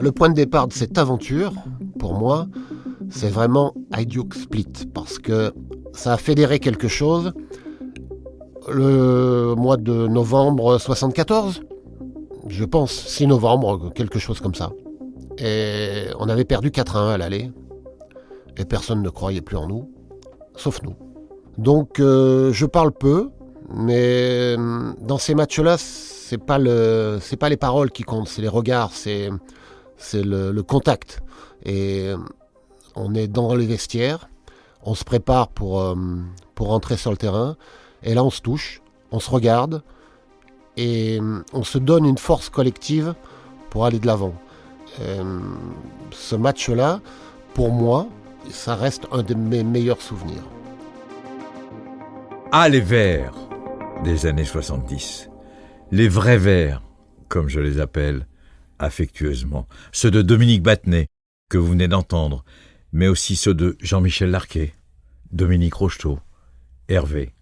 Le point de départ de cette aventure, pour moi, c'est vraiment Hajduk Split, parce que ça a fédéré quelque chose. Le mois de novembre 74, je pense, 6 novembre, quelque chose comme ça. Et on avait perdu 4-1 à l'aller, et personne ne croyait plus en nous, sauf nous. Donc je parle peu, mais dans ces matchs-là, c'est pas les paroles qui comptent, c'est les regards, c'est le contact. Et on est dans les vestiaires, on se prépare pour entrer sur le terrain, et là on se touche, on se regarde, et on se donne une force collective pour aller de l'avant. Ce match-là, pour moi, ça reste un de mes meilleurs souvenirs. Ah, les Verts des années 70. Les vrais Verts, comme je les appelle affectueusement. Ceux de Dominique Battenet, que vous venez d'entendre, mais aussi ceux de Jean-Michel Larquet, Dominique Rocheteau, Hervé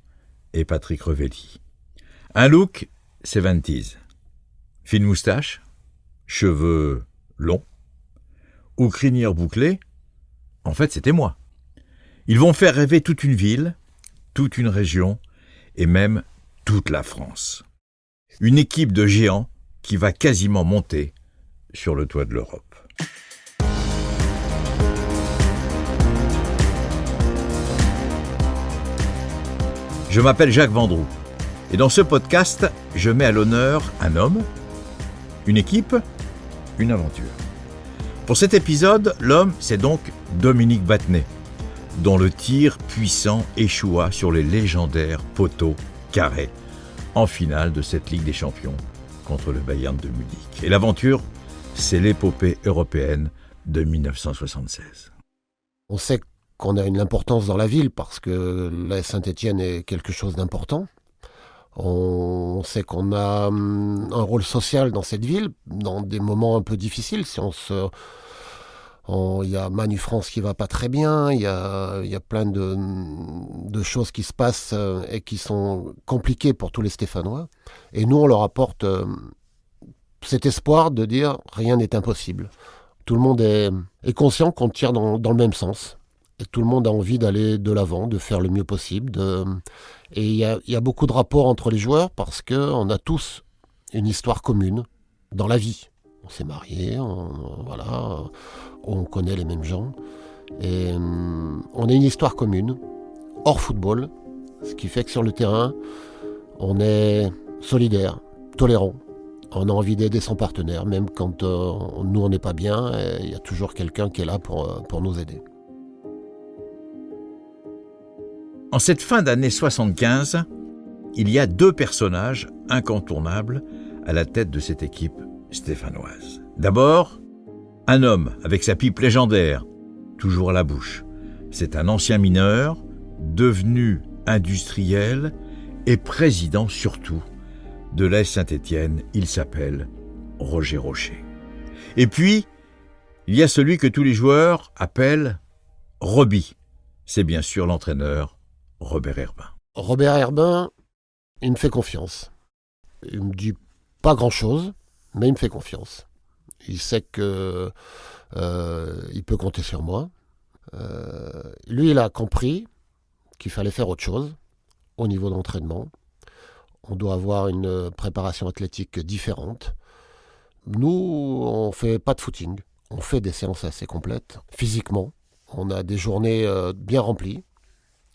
et Patrick Revelli. Un look 70s. Fine moustache, cheveux longs, ou crinière bouclée, en fait c'était moi. Ils vont faire rêver toute une ville, toute une région et même toute la France. Une équipe de géants qui va quasiment monter sur le toit de l'Europe. Je m'appelle Jacques Vendroux et dans ce podcast, je mets à l'honneur un homme, une équipe, une aventure. Pour cet épisode, l'homme, c'est donc Dominique Battenet, dont le tir puissant échoua sur les légendaires poteaux carrés en finale de cette Ligue des Champions contre le Bayern de Munich. Et l'aventure, c'est l'épopée européenne de 1976. On sait qu'on a une importance dans la ville parce que la Saint-Étienne est quelque chose d'important. On sait qu'on a un rôle social dans cette ville, dans des moments un peu difficiles. Si il y a Manu France qui va pas très bien, il y a plein de choses qui se passent et qui sont compliquées pour tous les Stéphanois. Et nous, on leur apporte cet espoir de dire rien n'est impossible. Tout le monde est conscient qu'on tire dans le même sens. Et tout le monde a envie d'aller de l'avant, de faire le mieux possible. Et il y a beaucoup de rapports entre les joueurs parce qu'on a tous une histoire commune dans la vie. On s'est mariés, on connaît les mêmes gens. Et on a une histoire commune, hors football, ce qui fait que sur le terrain, on est solidaire, tolérant. On a envie d'aider son partenaire, même quand nous on n'est pas bien, il y a toujours quelqu'un qui est là pour nous aider. En cette fin d'année 75, il y a deux personnages incontournables à la tête de cette équipe stéphanoise. D'abord, un homme avec sa pipe légendaire, toujours à la bouche. C'est un ancien mineur, devenu industriel et président surtout de l'AS Saint-Étienne. Il s'appelle Roger Rocher. Et puis, il y a celui que tous les joueurs appellent Roby. C'est bien sûr l'entraîneur Robert Herbin. Robert Herbin, il me fait confiance. Il me dit pas grand-chose, mais il me fait confiance. Il sait que il peut compter sur moi. Lui, il a compris qu'il fallait faire autre chose au niveau d'entraînement. On doit avoir une préparation athlétique différente. Nous, on fait pas de footing. On fait des séances assez complètes, physiquement. On a des journées bien remplies.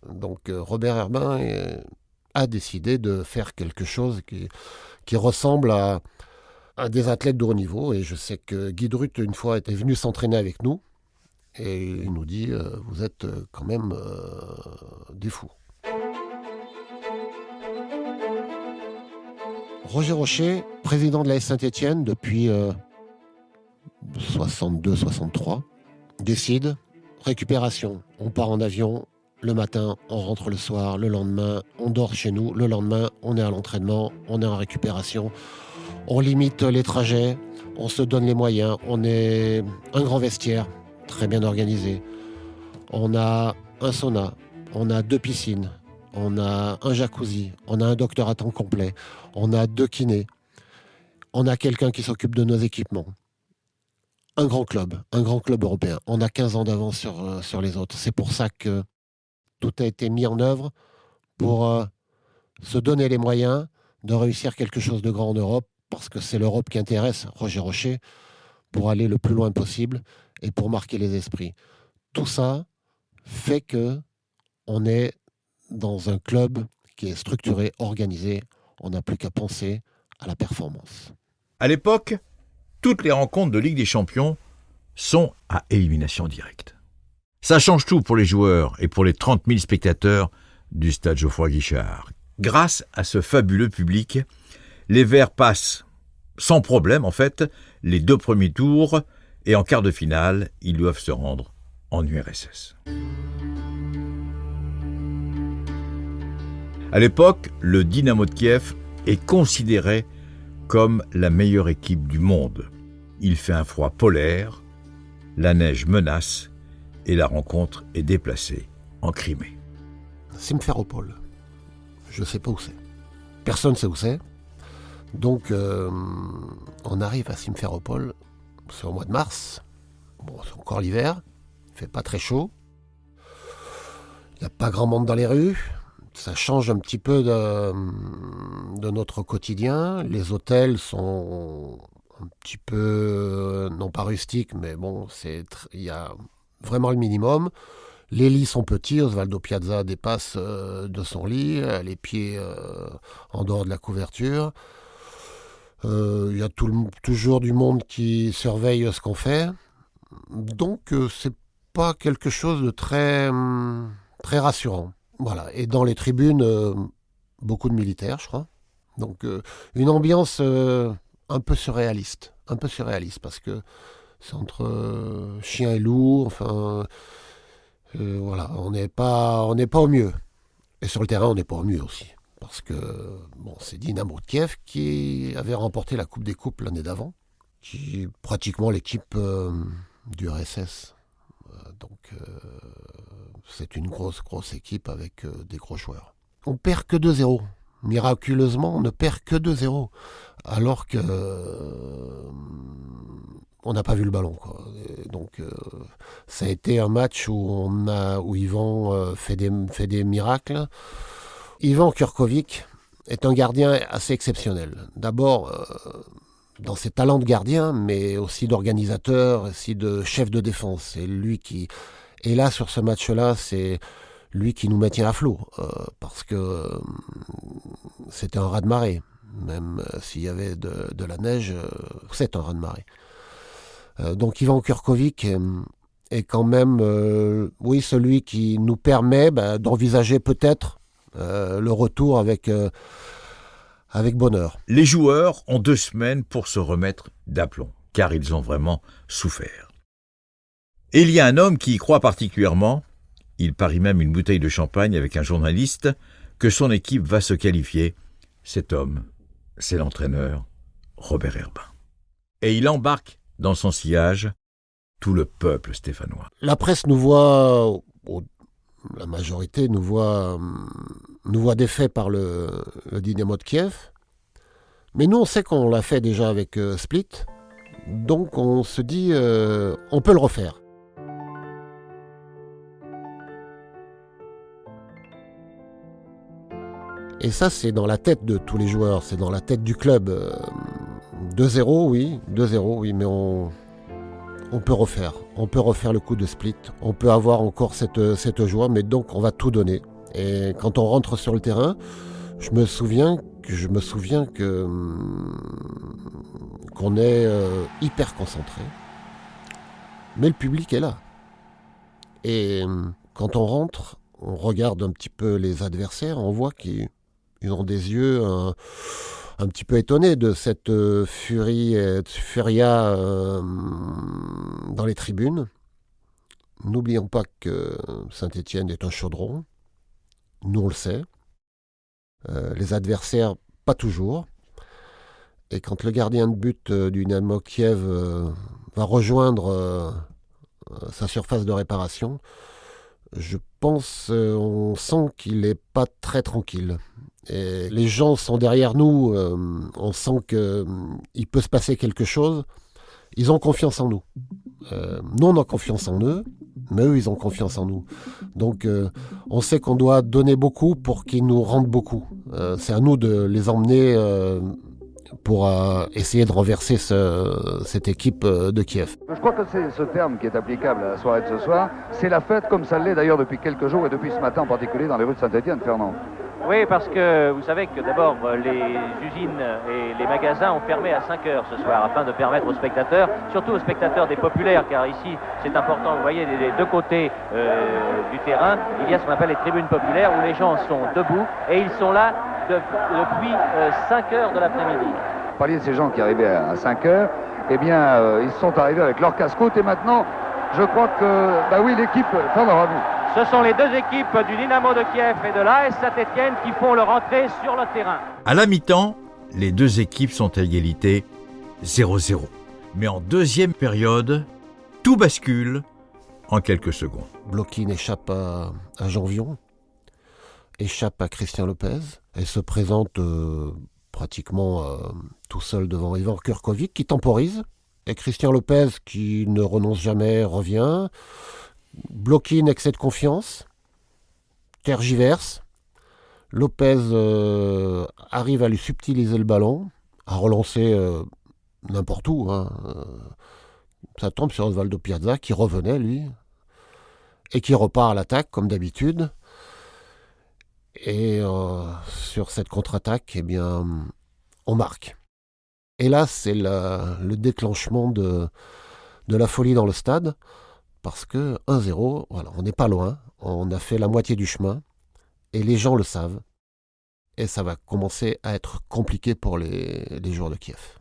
Donc Robert Herbin a décidé de faire quelque chose qui ressemble à des athlètes de haut niveau. Et je sais que Guy Drut, une fois, était venu s'entraîner avec nous. Et il nous dit, vous êtes quand même des fous. Roger Rocher, président de l'AS Saint-Étienne depuis 62-63, décide, récupération. On part en avion le matin, on rentre le soir, le lendemain, on dort chez nous, le lendemain, on est à l'entraînement, on est en récupération. On limite les trajets, on se donne les moyens, on est un grand vestiaire, très bien organisé. On a un sauna, on a 2 piscines, on a un jacuzzi, on a un docteur à temps complet, on a 2 kinés, on a quelqu'un qui s'occupe de nos équipements. un grand club européen. On a 15 ans d'avance sur les autres. C'est pour ça que tout a été mis en œuvre pour se donner les moyens de réussir quelque chose de grand en Europe, parce que c'est l'Europe qui intéresse Roger Rocher pour aller le plus loin possible et pour marquer les esprits. Tout ça fait que on est dans un club qui est structuré, organisé. On n'a plus qu'à penser à la performance. À l'époque, toutes les rencontres de Ligue des Champions sont à élimination directe. Ça change tout pour les joueurs et pour les 30 000 spectateurs du stade Geoffroy-Guichard. Grâce à ce fabuleux public, les Verts passent sans problème, en fait, les 2 premiers tours et en quart de finale, ils doivent se rendre en URSS. À l'époque, le Dynamo de Kiev est considéré comme la meilleure équipe du monde. Il fait un froid polaire, la neige menace et la rencontre est déplacée en Crimée. Simferopol, je ne sais pas où c'est. Personne ne sait où c'est. Donc, on arrive à Simferopol, c'est au mois de mars. Bon, c'est encore l'hiver, il ne fait pas très chaud. Il n'y a pas grand monde dans les rues. Ça change un petit peu de notre quotidien. Les hôtels sont un petit peu, non pas rustiques, mais bon, il y a vraiment le minimum. Les lits sont petits, Osvaldo Piazza dépasse de son lit, les pieds en dehors de la couverture. Il y a toujours du monde qui surveille ce qu'on fait. Donc, c'est pas quelque chose de très rassurant. Voilà. Et dans les tribunes, beaucoup de militaires, je crois. Donc, une ambiance un peu surréaliste. Parce que c'est entre chien et loup. Enfin, voilà, on n'est pas au mieux. Et sur le terrain, on n'est pas au mieux aussi. Parce que bon, c'est Dynamo de Kiev qui avait remporté la Coupe des Coupes l'année d'avant, qui est pratiquement l'équipe du RSS. Donc, c'est une grosse équipe avec des gros joueurs. On perd que 2-0. Miraculeusement, on ne perd que 2-0. Alors que on n'a pas vu le ballon, quoi. Et donc, ça a été un match où Yvan fait des miracles. Ivan Kurkovic est un gardien assez exceptionnel. D'abord, dans ses talents de gardien, mais aussi d'organisateur, aussi de chef de défense. C'est lui qui... Et là, sur ce match-là, c'est lui qui nous maintient à flot, parce que c'était un raz-de-marée. Même s'il y avait de la neige, c'est un raz-de-marée. Donc Ivan Kurkovic est quand même, oui, celui qui nous permet d'envisager peut-être le retour avec bonheur. Les joueurs ont 2 semaines pour se remettre d'aplomb, car ils ont vraiment souffert. Et il y a un homme qui y croit particulièrement, il parie même une bouteille de champagne avec un journaliste, que son équipe va se qualifier. Cet homme, c'est l'entraîneur Robert Herbin. Et il embarque dans son sillage tout le peuple stéphanois. La presse nous voit, la majorité nous voit défait par le Dynamo de Kiev, mais nous on sait qu'on l'a fait déjà avec Split, donc on se dit on peut le refaire. Et ça, c'est dans la tête de tous les joueurs, c'est dans la tête du club. 2-0, oui, mais on peut refaire. On peut refaire le coup de Split. On peut avoir encore cette joie, mais donc on va tout donner. Et quand on rentre sur le terrain, je me souviens qu'on est hyper concentré. Mais le public est là. Et quand on rentre, on regarde un petit peu les adversaires, on voit qu'ils ont des yeux un petit peu étonnés de cette furia dans les tribunes. N'oublions pas que Saint-Étienne est un chaudron. Nous, on le sait. Les adversaires, pas toujours. Et quand le gardien de but du Dynamo Kiev va rejoindre sa surface de réparation, je pense, on sent qu'il n'est pas très tranquille. Et les gens sont derrière nous, on sent qu'il peut se passer quelque chose. Ils ont confiance en nous. Nous, on a confiance en eux, mais eux, ils ont confiance en nous. Donc, on sait qu'on doit donner beaucoup pour qu'ils nous rendent beaucoup. C'est à nous de les emmener pour essayer de renverser cette équipe de Kiev. Je crois que c'est ce terme qui est applicable à la soirée de ce soir. C'est la fête, comme ça l'est d'ailleurs depuis quelques jours et depuis ce matin en particulier dans les rues de Saint-Étienne, Fernand. Oui, parce que vous savez que d'abord les usines et les magasins ont fermé à 5 heures ce soir afin de permettre aux spectateurs, surtout aux spectateurs des populaires, car ici c'est important, vous voyez, des deux côtés du terrain, il y a ce qu'on appelle les tribunes populaires où les gens sont debout et ils sont là depuis 5 heures de l'après-midi. Vous parliez de ces gens qui arrivaient à 5 heures, eh bien ils sont arrivés avec leur casse-croûte et maintenant je crois que, bah oui, l'équipe, Fernand, à vous. Ce sont les deux équipes du Dynamo de Kiev et de l'AS Saint-Étienne qui font leur entrée sur le terrain. À la mi-temps, les deux équipes sont à égalité 0-0. Mais en deuxième période, tout bascule en quelques secondes. Blokin échappe à Janvion, échappe à Christian Lopez et se présente pratiquement tout seul devant Ivan Kurkovic qui temporise. Et Christian Lopez, qui ne renonce jamais, revient. Blokin, excès de confiance, tergiverse. Lopez arrive à lui subtiliser le ballon, à relancer n'importe où. Ça tombe sur Osvaldo Piazza, qui revenait, lui, et qui repart à l'attaque, comme d'habitude. Et sur cette contre-attaque, eh bien, on marque. Et là, c'est le déclenchement de la folie dans le stade, parce que 1-0, voilà, on n'est pas loin, on a fait la moitié du chemin, et les gens le savent, et ça va commencer à être compliqué pour les joueurs de Kiev.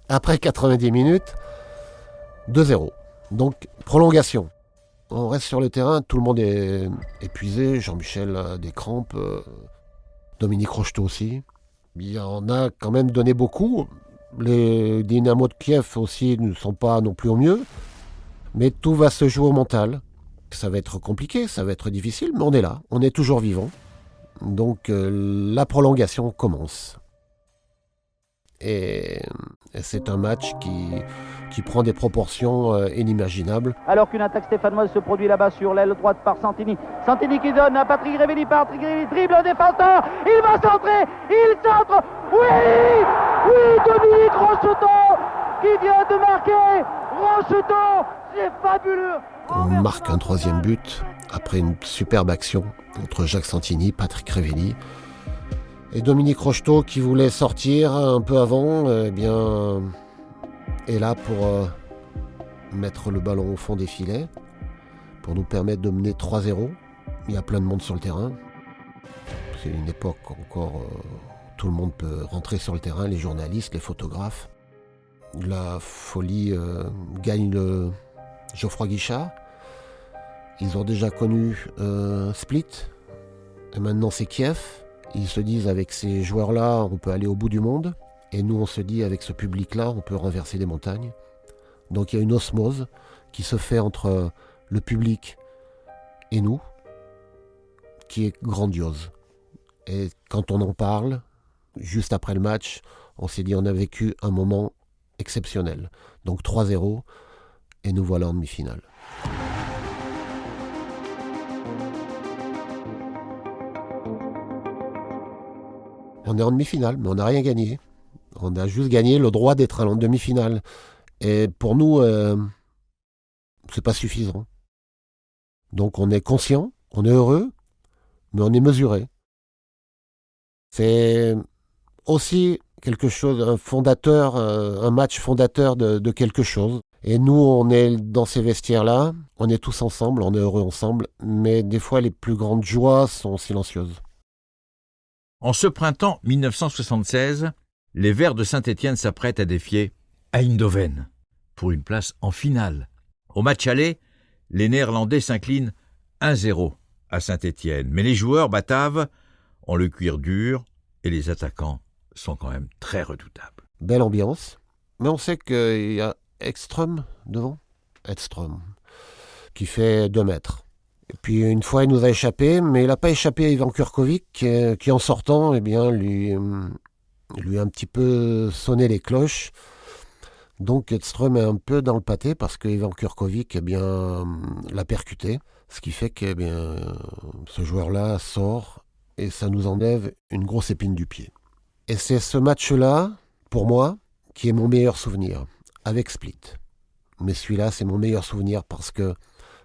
Après 90 minutes, 2-0, donc prolongation. On reste sur le terrain, tout le monde est épuisé, Jean-Michel a des crampes, Dominique Rocheteau aussi. Il en a quand même donné beaucoup. Les Dynamo de Kiev aussi ne sont pas non plus au mieux. Mais tout va se jouer au mental. Ça va être compliqué, ça va être difficile, mais on est là, on est toujours vivant. Donc la prolongation commence. Et c'est un match qui prend des proportions inimaginables. Alors qu'une attaque stéphanoise se produit là-bas sur l'aile droite par Santini. Santini qui donne à Patrick Révelli. Patrick Révelli dribble le défenseur. Il va centrer. Il centre. Oui, oui, Dominique Rocheteau qui vient de marquer. Rocheteau, c'est fabuleux. On marque un troisième but après une superbe action entre Jacques Santini, Patrick Révelli. Et Dominique Rocheteau, qui voulait sortir un peu avant, eh bien, est là pour mettre le ballon au fond des filets, pour nous permettre de mener 3-0. Il y a plein de monde sur le terrain. C'est une époque encore où tout le monde peut rentrer sur le terrain, les journalistes, les photographes. La folie gagne le Geoffroy Guichard. Ils ont déjà connu Split, et maintenant c'est Kiev. Ils se disent, avec ces joueurs-là, on peut aller au bout du monde. Et nous, on se dit, avec ce public-là, on peut renverser des montagnes. Donc il y a une osmose qui se fait entre le public et nous, qui est grandiose. Et quand on en parle, juste après le match, on s'est dit, on a vécu un moment exceptionnel. Donc 3-0, et nous voilà en demi-finale. On est en demi-finale, mais on n'a rien gagné. On a juste gagné le droit d'être en demi-finale. Et pour nous, c'est pas suffisant. Donc on est conscient, on est heureux, mais on est mesuré. C'est aussi quelque chose, un match fondateur de quelque chose. Et nous, on est dans ces vestiaires-là, on est tous ensemble, on est heureux ensemble, mais des fois les plus grandes joies sont silencieuses. En ce printemps 1976, les Verts de Saint-Étienne s'apprêtent à défier Eindhoven pour une place en finale. Au match aller, les Néerlandais s'inclinent 1-0 à Saint-Étienne, mais les joueurs bataves ont le cuir dur et les attaquants sont quand même très redoutables. Belle ambiance, mais on sait qu'il y a Ekström devant, Edström, qui fait 2 mètres. Et puis une fois, il nous a échappé, mais il n'a pas échappé à Ivan Kurkovic, qui en sortant, eh bien, lui Il lui a un petit peu sonné les cloches. Donc Edström est un peu dans le pâté parce que Ivan Kurkovic l'a percuté. Ce qui fait que ce joueur-là sort et ça nous enlève une grosse épine du pied. Et c'est ce match-là, pour moi, qui est mon meilleur souvenir, avec Split. Mais celui-là, c'est mon meilleur souvenir parce que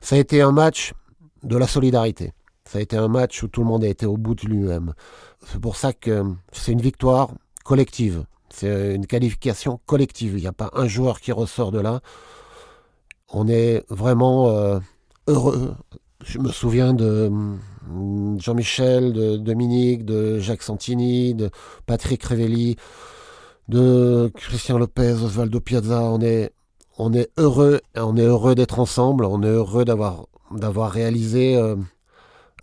ça a été un match de la solidarité. Ça a été un match où tout le monde a été au bout de lui-même. C'est pour ça que c'est une victoire collective. C'est une qualification collective. Il n'y a pas un joueur qui ressort de là. On est vraiment heureux. Je me souviens de Jean-Michel, de Dominique, de Jacques Santini, de Patrick Révelli, de Christian Lopez, Osvaldo Piazza. On est heureux. On est heureux d'être ensemble. On est heureux d'avoir réalisé,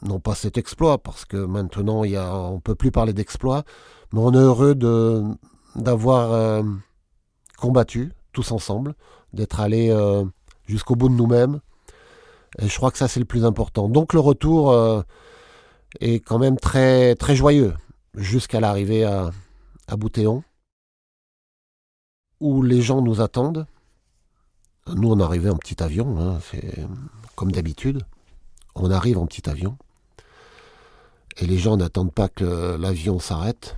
non pas cet exploit, parce que maintenant on ne peut plus parler d'exploit, mais on est heureux d'avoir combattu tous ensemble, d'être allés jusqu'au bout de nous-mêmes. Et je crois que ça, c'est le plus important. Donc le retour est quand même très, très joyeux, jusqu'à l'arrivée à Boutéon, où les gens nous attendent. Nous, on arrivait en petit avion, hein, c'est comme d'habitude. On arrive en petit avion. Et les gens n'attendent pas que l'avion s'arrête.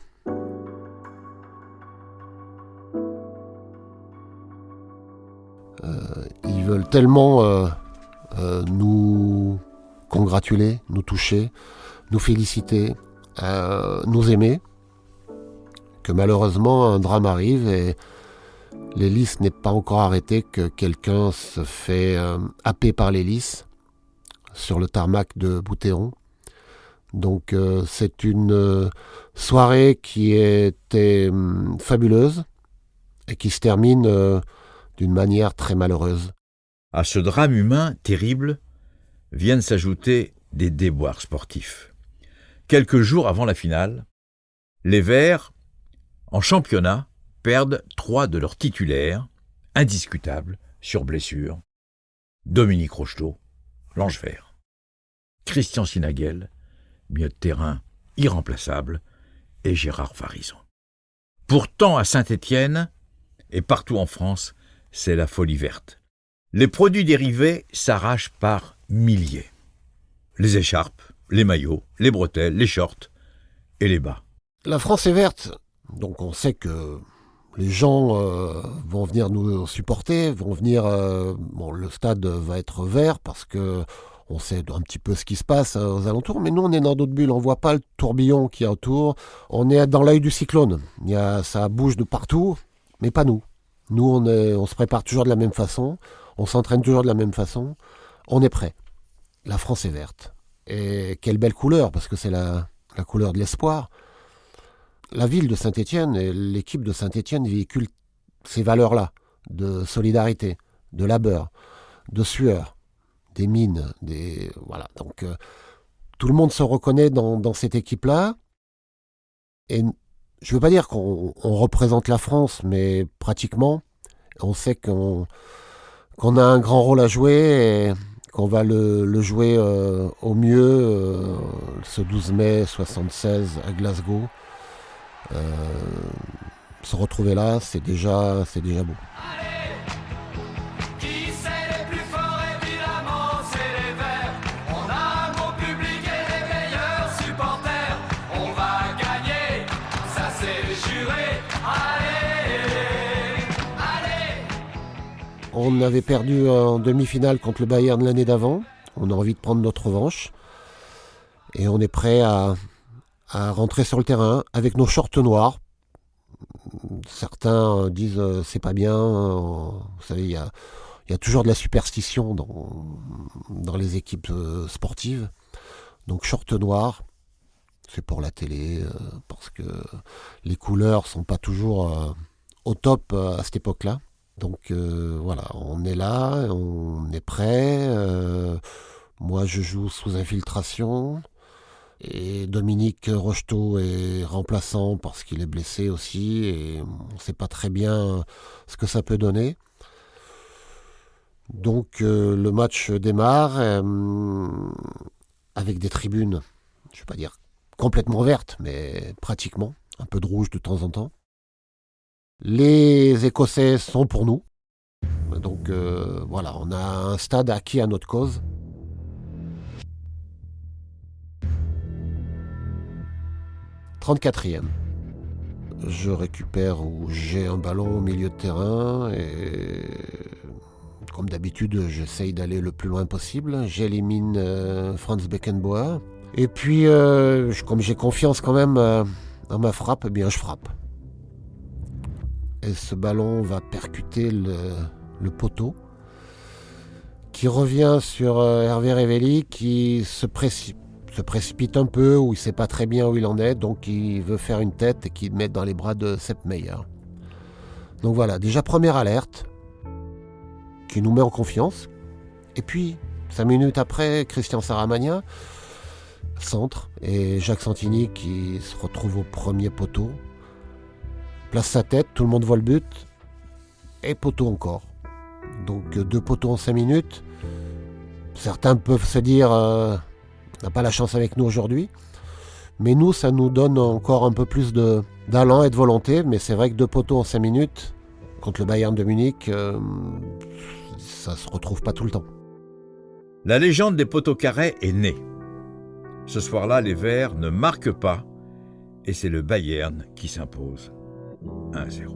Ils veulent tellement nous congratuler, nous toucher, nous féliciter, nous aimer, que malheureusement un drame arrive et l'hélice n'est pas encore arrêtée que quelqu'un se fait happer par l'hélice sur le tarmac de Boutéon. Donc c'est une soirée qui était fabuleuse et qui se termine d'une manière très malheureuse. À ce drame humain terrible viennent s'ajouter des déboires sportifs. Quelques jours avant la finale, les Verts, en championnat, perdent 3 de leurs titulaires, indiscutables, sur blessure. Dominique Rocheteau, l'ange vert. Christian Sinagel, milieu de terrain irremplaçable, et Gérard Farison. Pourtant, à Saint-Étienne, et partout en France, c'est la folie verte. Les produits dérivés s'arrachent par milliers. Les écharpes, les maillots, les bretelles, les shorts et les bas. La France est verte, donc on sait que les gens vont venir nous supporter, vont venir. Le stade va être vert parce que on sait un petit peu ce qui se passe aux alentours, mais nous on est dans d'autres bulles, on voit pas le tourbillon qui est autour. On est dans l'œil du cyclone. Ça bouge de partout, mais pas nous. Nous on se prépare toujours de la même façon, on s'entraîne toujours de la même façon. On est prêt. La France est verte. Et quelle belle couleur, parce que c'est la couleur de l'espoir. La ville de Saint-Étienne et l'équipe de Saint-Étienne véhiculent ces valeurs-là, de solidarité, de labeur, de sueur, des mines, voilà. Donc tout le monde se reconnaît dans cette équipe-là. Et je ne veux pas dire qu'on représente la France, mais pratiquement, on sait qu'on a un grand rôle à jouer et qu'on va le jouer au mieux ce 12 mai 1976 à Glasgow. Se retrouver là, c'est déjà beau. Allez, qui c'est les plus forts? Évidemment, c'est les Verts. On a un bon public et les meilleurs supporters. On va gagner, ça c'est juré. Allez, allez. On avait perdu en demi-finale contre le Bayern l'année d'avant. On a envie de prendre notre revanche. Et on est prêt à rentrer sur le terrain avec nos shorts noirs. Certains disent c'est pas bien. Vous savez, il y a toujours de la superstition dans les équipes sportives. Donc shorts noirs, c'est pour la télé, parce que les couleurs sont pas toujours au top à cette époque-là. Donc voilà, on est là, on est prêt. Moi, je joue sous infiltration. Et Dominique Rocheteau est remplaçant parce qu'il est blessé aussi. Et on ne sait pas très bien ce que ça peut donner. Donc le match démarre avec des tribunes, je ne vais pas dire complètement vertes, mais pratiquement. Un peu de rouge de temps en temps. Les Écossais sont pour nous. Donc voilà, on a un stade acquis à notre cause. « 34e. Je récupère ou j'ai un ballon au milieu de terrain et comme d'habitude, j'essaye d'aller le plus loin possible. J'élimine Franz Beckenbauer. Et puis, comme j'ai confiance quand même dans ma frappe, eh bien je frappe. Et ce ballon va percuter le poteau qui revient sur Hervé Révelli qui se précipite un peu, ou il ne sait pas très bien où il en est, donc il veut faire une tête et qu'il met dans les bras de Sepp Maier. Donc voilà, déjà première alerte qui nous met en confiance. Et puis, 5 minutes après, Christian Saramagna, centre, et Jacques Santini qui se retrouve au premier poteau, place sa tête, tout le monde voit le but, et poteau encore. Donc 2 poteaux en 5 minutes. Certains peuvent se dire on n'a pas la chance avec nous aujourd'hui, mais nous ça nous donne encore un peu plus d'allant et de volonté. Mais c'est vrai que 2 poteaux en 5 minutes contre le Bayern de Munich, ça se retrouve pas tout le temps. La légende des poteaux carrés est née. Ce soir-là, les Verts ne marquent pas et c'est le Bayern qui s'impose 1-0.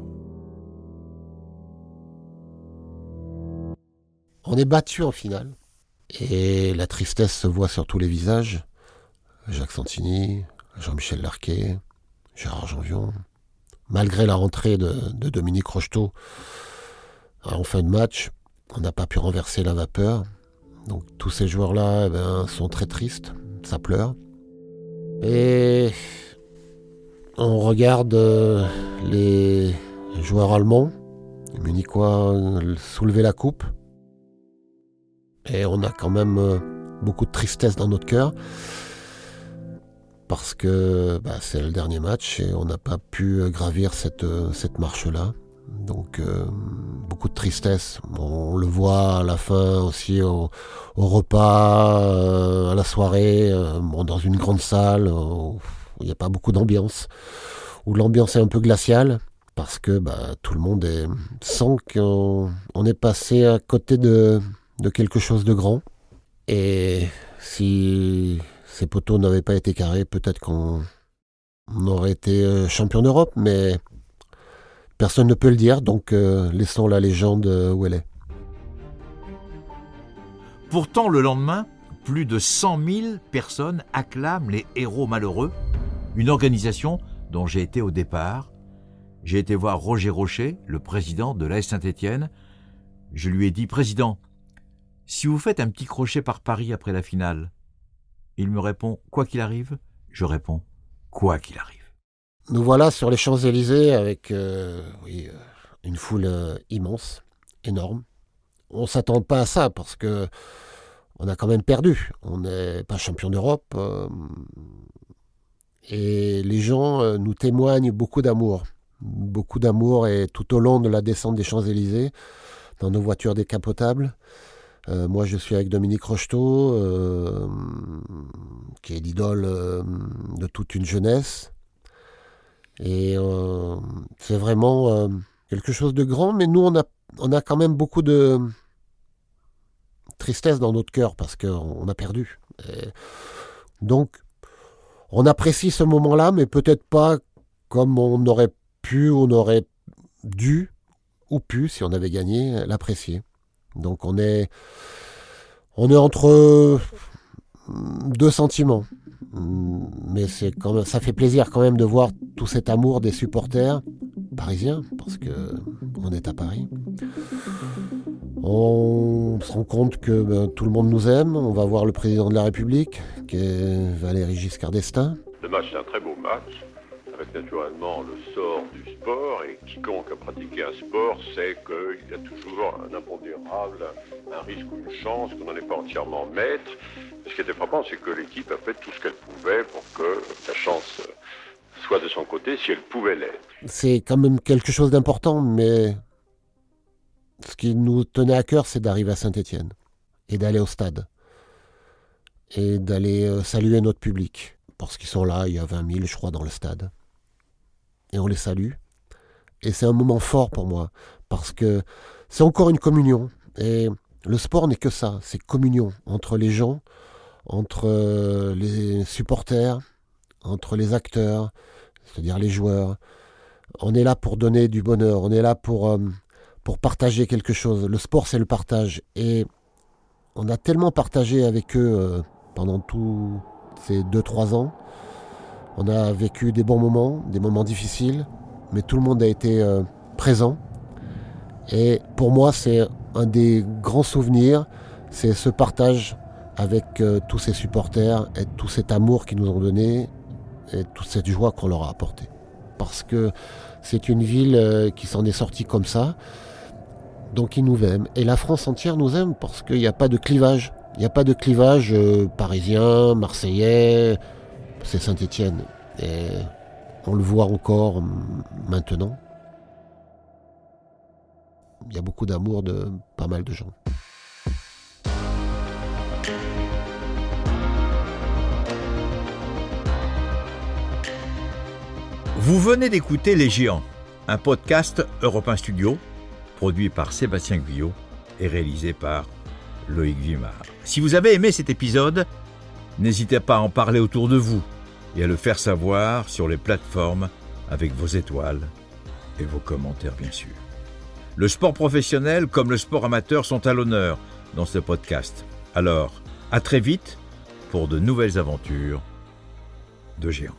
On est battu en finale et la tristesse se voit sur tous les visages. Jacques Santini, Jean-Michel Larquet, Gérard Janvion. Malgré la rentrée de Dominique Rocheteau en fin de match, on n'a pas pu renverser la vapeur. Donc tous ces joueurs-là sont très tristes, ça pleure. Et on regarde les joueurs allemands, les Munichois, soulever la coupe. Et on a quand même beaucoup de tristesse dans notre cœur parce que c'est le dernier match et on n'a pas pu gravir cette marche-là. Donc beaucoup de tristesse. On le voit à la fin aussi au repas, à la soirée, dans une grande salle où il n'y a pas beaucoup d'ambiance, où l'ambiance est un peu glaciale parce que tout le monde sent qu'on est passé à côté de quelque chose de grand. Et si ces poteaux n'avaient pas été carrés, peut-être qu'on aurait été champion d'Europe, mais personne ne peut le dire, donc laissons la légende où elle est. Pourtant, le lendemain, plus de 100 000 personnes acclament les héros malheureux, une organisation dont j'ai été au départ. J'ai été voir Roger Rocher, le président de l'AS Saint-Étienne. Je lui ai dit « Président, si vous faites un petit crochet par Paris après la finale ?» Il me répond « Quoi qu'il arrive ?» Je réponds « Quoi qu'il arrive ?» Nous voilà sur les Champs-Élysées avec une foule immense, énorme. On ne s'attend pas à ça parce que on a quand même perdu. On n'est pas champion d'Europe. Et les gens nous témoignent beaucoup d'amour. Beaucoup d'amour, et tout au long de la descente des Champs-Élysées, dans nos voitures décapotables. Moi, je suis avec Dominique Rocheteau, qui est l'idole de toute une jeunesse. Et c'est vraiment quelque chose de grand, mais nous, on a quand même beaucoup de tristesse dans notre cœur parce qu'on a perdu. Et donc, on apprécie ce moment-là, mais peut-être pas comme on aurait pu, on aurait dû ou pu, si on avait gagné, l'apprécier. Donc on est entre 2 sentiments. Mais ça fait plaisir quand même de voir tout cet amour des supporters parisiens, parce qu'on est à Paris. On se rend compte que tout le monde nous aime. On va voir le président de la République, qui est Valéry Giscard d'Estaing. Le match, c'est un très beau match, avec naturellement le sort du sport, et quiconque a pratiqué un sport sait qu'il y a toujours un impondérable, un risque ou une chance, qu'on n'en est pas entièrement maître. Ce qui était frappant, c'est que l'équipe a fait tout ce qu'elle pouvait pour que la chance soit de son côté, si elle pouvait l'être. C'est quand même quelque chose d'important, mais ce qui nous tenait à cœur, c'est d'arriver à Saint-Étienne et d'aller au stade et d'aller saluer notre public. Parce qu'ils sont là, il y a 20 000, je crois, dans le stade. Et on les salue. Et c'est un moment fort pour moi, parce que c'est encore une communion. Et le sport n'est que ça, c'est communion entre les gens, entre les supporters, entre les acteurs, c'est-à-dire les joueurs. On est là pour donner du bonheur, on est là pour partager quelque chose. Le sport, c'est le partage. Et on a tellement partagé avec eux pendant tous ces 2-3 ans. On a vécu des bons moments, des moments difficiles, mais tout le monde a été présent. Et pour moi, c'est un des grands souvenirs, c'est ce partage avec tous ces supporters et tout cet amour qu'ils nous ont donné et toute cette joie qu'on leur a apportée. Parce que c'est une ville qui s'en est sortie comme ça, donc ils nous aiment. Et la France entière nous aime parce qu'il n'y a pas de clivage. Il n'y a pas de clivage parisien, marseillais, c'est Saint-Étienne. Et on le voit encore maintenant. Il y a beaucoup d'amour de pas mal de gens. Vous venez d'écouter Les Géants, un podcast Europe 1 Studio, produit par Sébastien Guyot et réalisé par Loïc Vimard. Si vous avez aimé cet épisode, n'hésitez pas à en parler autour de vous et à le faire savoir sur les plateformes avec vos étoiles et vos commentaires bien sûr. Le sport professionnel comme le sport amateur sont à l'honneur dans ce podcast. Alors, à très vite pour de nouvelles aventures de géants.